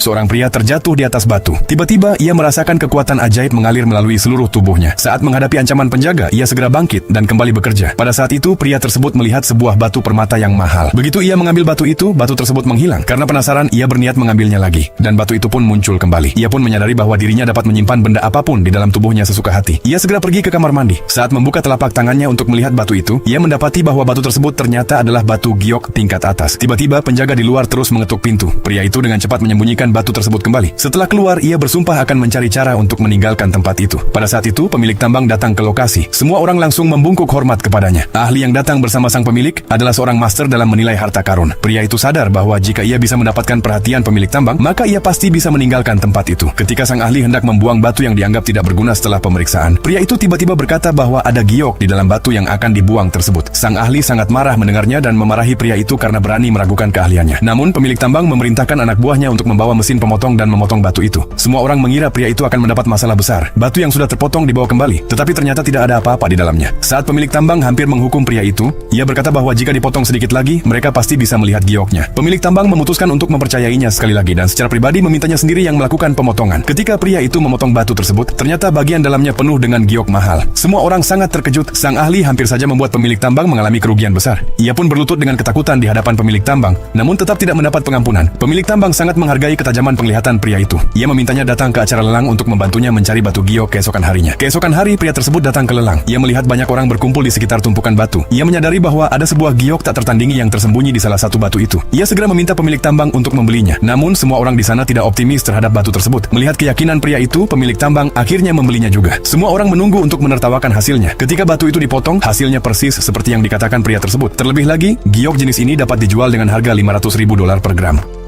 Seorang pria terjatuh di atas batu. Tiba-tiba ia merasakan kekuatan ajaib mengalir melalui seluruh tubuhnya. Saat menghadapi ancaman penjaga, ia segera bangkit dan kembali bekerja. Pada saat itu, pria tersebut melihat sebuah batu permata yang mahal. Begitu ia mengambil batu itu, batu tersebut menghilang. Karena penasaran, ia berniat mengambilnya lagi. Dan batu itu pun muncul kembali. Ia pun menyadari bahwa dirinya dapat menyimpan benda apapun di dalam tubuhnya sesuka hati. Ia segera pergi ke kamar mandi. Saat membuka telapak tangannya untuk melihat batu itu, ia mendapati bahwa batu tersebut ternyata adalah batu giok tingkat atas. Tiba-tiba penjaga di luar terus mengetuk pintu. Pria itu dengan cepat menyembunyikan batu tersebut kembali. Setelah keluar, ia bersumpah akan mencari cara untuk meninggalkan tempat itu. Pada saat itu, pemilik tambang datang ke lokasi. Semua orang langsung membungkuk hormat kepadanya. Ahli yang datang bersama sang pemilik adalah seorang master dalam menilai harta karun. Pria itu sadar bahwa jika ia bisa mendapatkan perhatian pemilik tambang, maka ia pasti bisa meninggalkan tempat itu. Ketika sang ahli hendak membuang batu yang dianggap tidak berguna setelah pemeriksaan, pria itu tiba-tiba berkata bahwa ada giok di dalam batu yang akan dibuang tersebut. Sang ahli sangat marah mendengarnya dan memarahi pria itu karena berani meragukan keahliannya. Namun, pemilik tambang memerintahkan anak buahnya untuk membawa mesin pemotong dan memotong batu itu. Semua orang mengira pria itu akan mendapat masalah besar. Batu yang sudah terpotong dibawa kembali, tetapi ternyata tidak ada apa-apa di dalamnya. Saat pemilik tambang hampir menghukum pria itu, ia berkata bahwa jika dipotong sedikit lagi, mereka pasti bisa melihat gioknya. Pemilik tambang memutuskan untuk mempercayainya sekali lagi dan secara pribadi memintanya sendiri yang melakukan pemotongan. Ketika pria itu memotong batu tersebut, ternyata bagian dalamnya penuh dengan giok mahal. Semua orang sangat terkejut. Sang ahli hampir saja membuat pemilik tambang mengalami kerugian besar. Ia pun berlutut dengan ketakutan di hadapan pemilik tambang, namun tetap tidak mendapat pengampunan. Pemilik tambang sangat menghargai ketajaman penglihatan pria itu. Ia memintanya datang ke acara lelang untuk membantunya mencari batu giok keesokan harinya. Keesokan hari, pria tersebut datang ke lelang. Ia melihat banyak orang berkumpul di sekitar tumpukan batu. Ia menyadari bahwa ada sebuah giok tak tertandingi yang tersembunyi di salah satu batu itu. Ia segera meminta pemilik tambang untuk membelinya. Namun, semua orang di sana tidak optimis terhadap batu tersebut. Melihat keyakinan pria itu, pemilik tambang akhirnya membelinya juga. Semua orang menunggu untuk menertawakan hasilnya. Ketika batu itu dipotong, hasilnya persis seperti yang dikatakan pria tersebut. Terlebih lagi, giok jenis ini dapat dijual dengan harga $500.000 per gram.